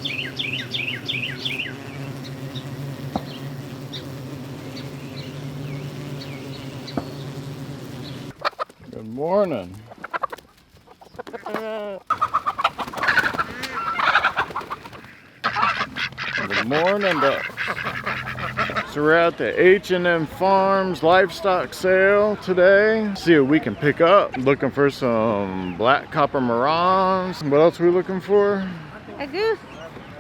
Good morning. Good morning, ducks. So we're at the H&M Farms livestock sale today. See what we can pick up. Looking for some black copper marans. What else are we looking for? A goose.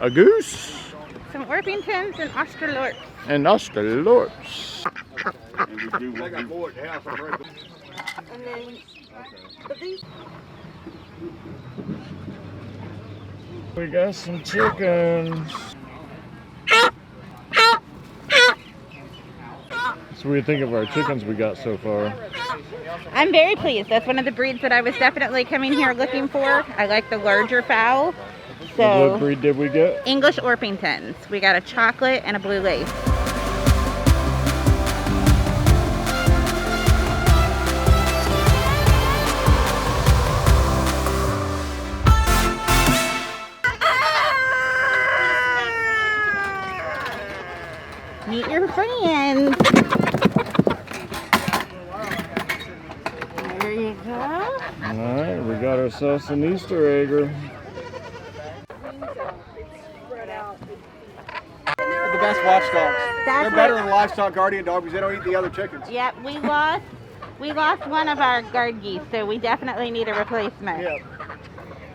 A goose? Some Orpingtons and Australorps. And Australorps. And then these. We got some chickens. So what do you think of our chickens we got so far? I'm very pleased. That's one of the breeds that I was definitely coming here looking for. I like the larger fowl. So, what breed did we get? English Orpingtons. We got a chocolate and a blue lace. Meet your friends. There you go. Alright, we got ourselves an Easter egger. They're the best watchdogs. They're better than livestock guardian dogs because they don't eat the other chickens. Yep, we lost one of our guard geese, so we definitely need a replacement. Yep.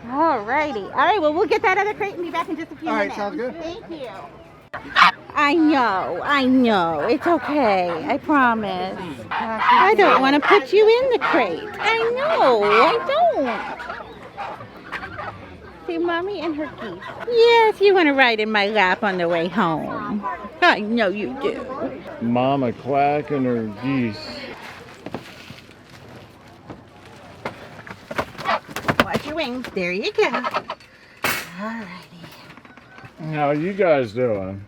Alrighty. Alright, well, we'll get that other crate and be back in just a few minutes. Alright, sounds good. Thank you. I know. It's okay. I promise. I don't want to put you in the crate. I know. I don't. See, Mommy and her geese. Yes, you want to ride in my lap on the way home. I know you do. Mama Quack and her geese. Watch your wings. There you go. Alrighty. How you guys doing?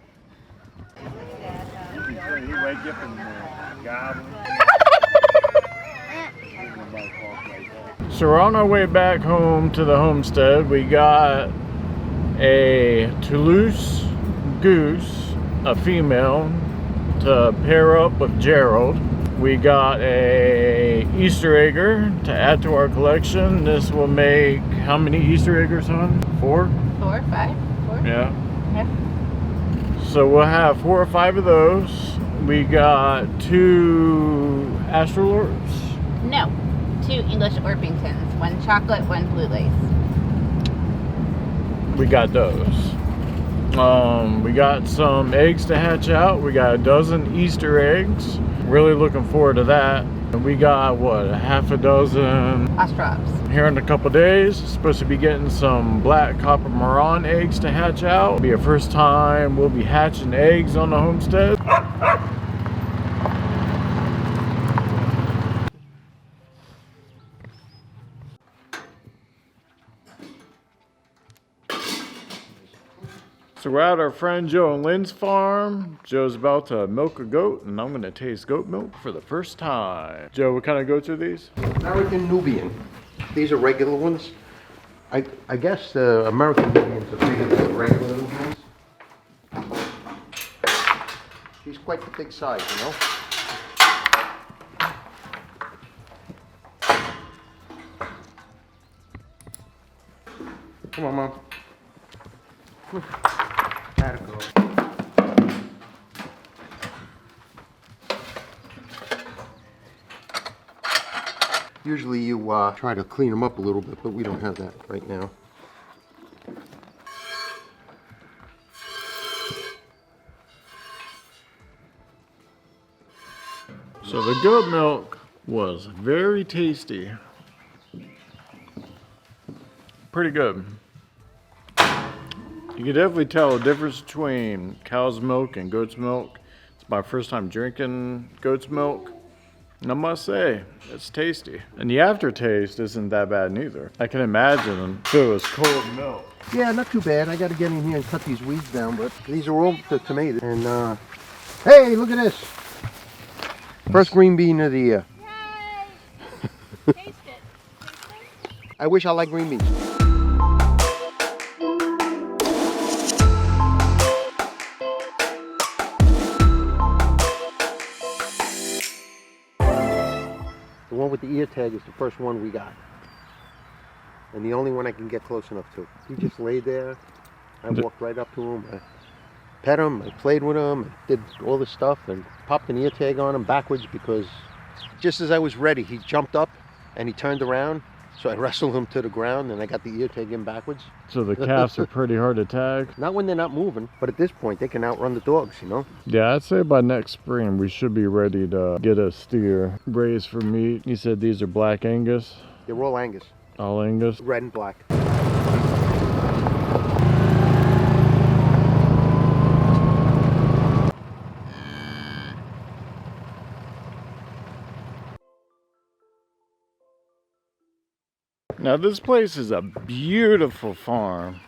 He wake up and gobble. So we're on our way back home to the homestead. We got a Toulouse goose, a female, to pair up with Gerald. We got a Easter egger to add to our collection. This will make how many Easter eggers, hon? 4? 4, 5, 4. Yeah. Yeah. So we'll have 4 or 5 of those. We got 2 Australorps. No, 2 English Orpingtons. 1 chocolate, 1 blue lace. We got those. We got some eggs to hatch out. We got a dozen Easter eggs. Really looking forward to that. And we got, what, a half a dozen Australorps. here in a couple days. Supposed to be getting some black copper maran eggs to hatch out. It'll be our first time we'll be hatching eggs on the homestead. So we're at our friend Joe and Lynn's farm. Joe's about to milk a goat, and I'm going to taste goat milk for the first time. Joe, what kind of goats are these? American Nubian. These are regular ones. I guess the American Nubians are bigger than the regular Nubians. She's quite the big size, you know. Come on, Mom. There it goes. Usually you try to clean them up a little bit, but we don't have that right now. So the goat milk was very tasty. Pretty good. You can definitely tell the difference between cow's milk and goat's milk. It's my first time drinking goat's milk. And I must say, it's tasty. And the aftertaste isn't that bad neither. I can imagine if it was cold milk. Yeah, not too bad. I got to get in here and cut these weeds down, but these are all the tomatoes. And hey, look at this. First green bean of the year. Yay! Taste it. I wish I liked green beans. the ear tag is the first one we got. And the only one I can get close enough to. He just laid there. I walked right up to him. I pet him, I played with him, I did all this stuff and popped an ear tag on him backwards because just as I was ready, he jumped up and he turned around. So I wrestled him to the ground and I got the ear tag in backwards. So the calves are pretty hard to tag? Not when they're not moving, but at this point they can outrun the dogs, you know? Yeah, I'd say by next spring we should be ready to get a steer raised for meat. You said these are black Angus? They're all Angus. All Angus? Red and black. Now this place is a beautiful farm.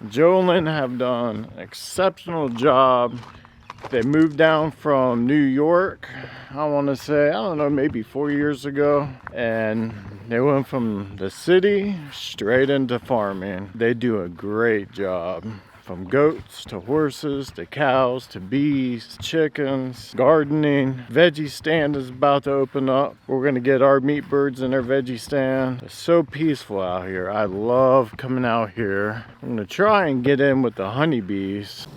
Joe and Lynn have done an exceptional job. They moved down from New York, I want to say, I don't know, maybe 4 years ago. And they went from the city straight into farming. They do a great job. From goats to horses to cows to bees, chickens, gardening. Veggie stand is about to open up. We're gonna get our meat birds in their veggie stand. It's so peaceful out here. I love coming out here. I'm gonna try and get in with the honeybees.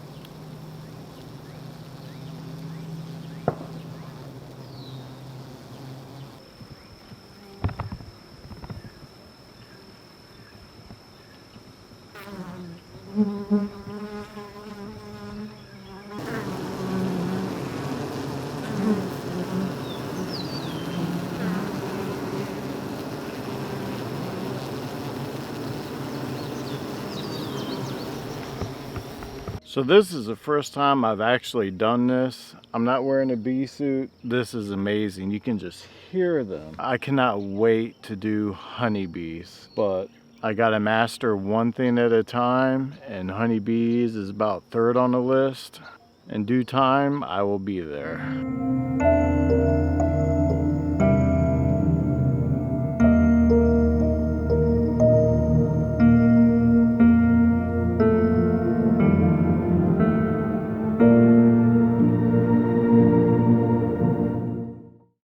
So this is the first time I've actually done this. I'm not wearing a bee suit. This is amazing. You can just hear them. I cannot wait to do honeybees, but I gotta master one thing at a time, and honeybees is about third on the list. In due time, I will be there.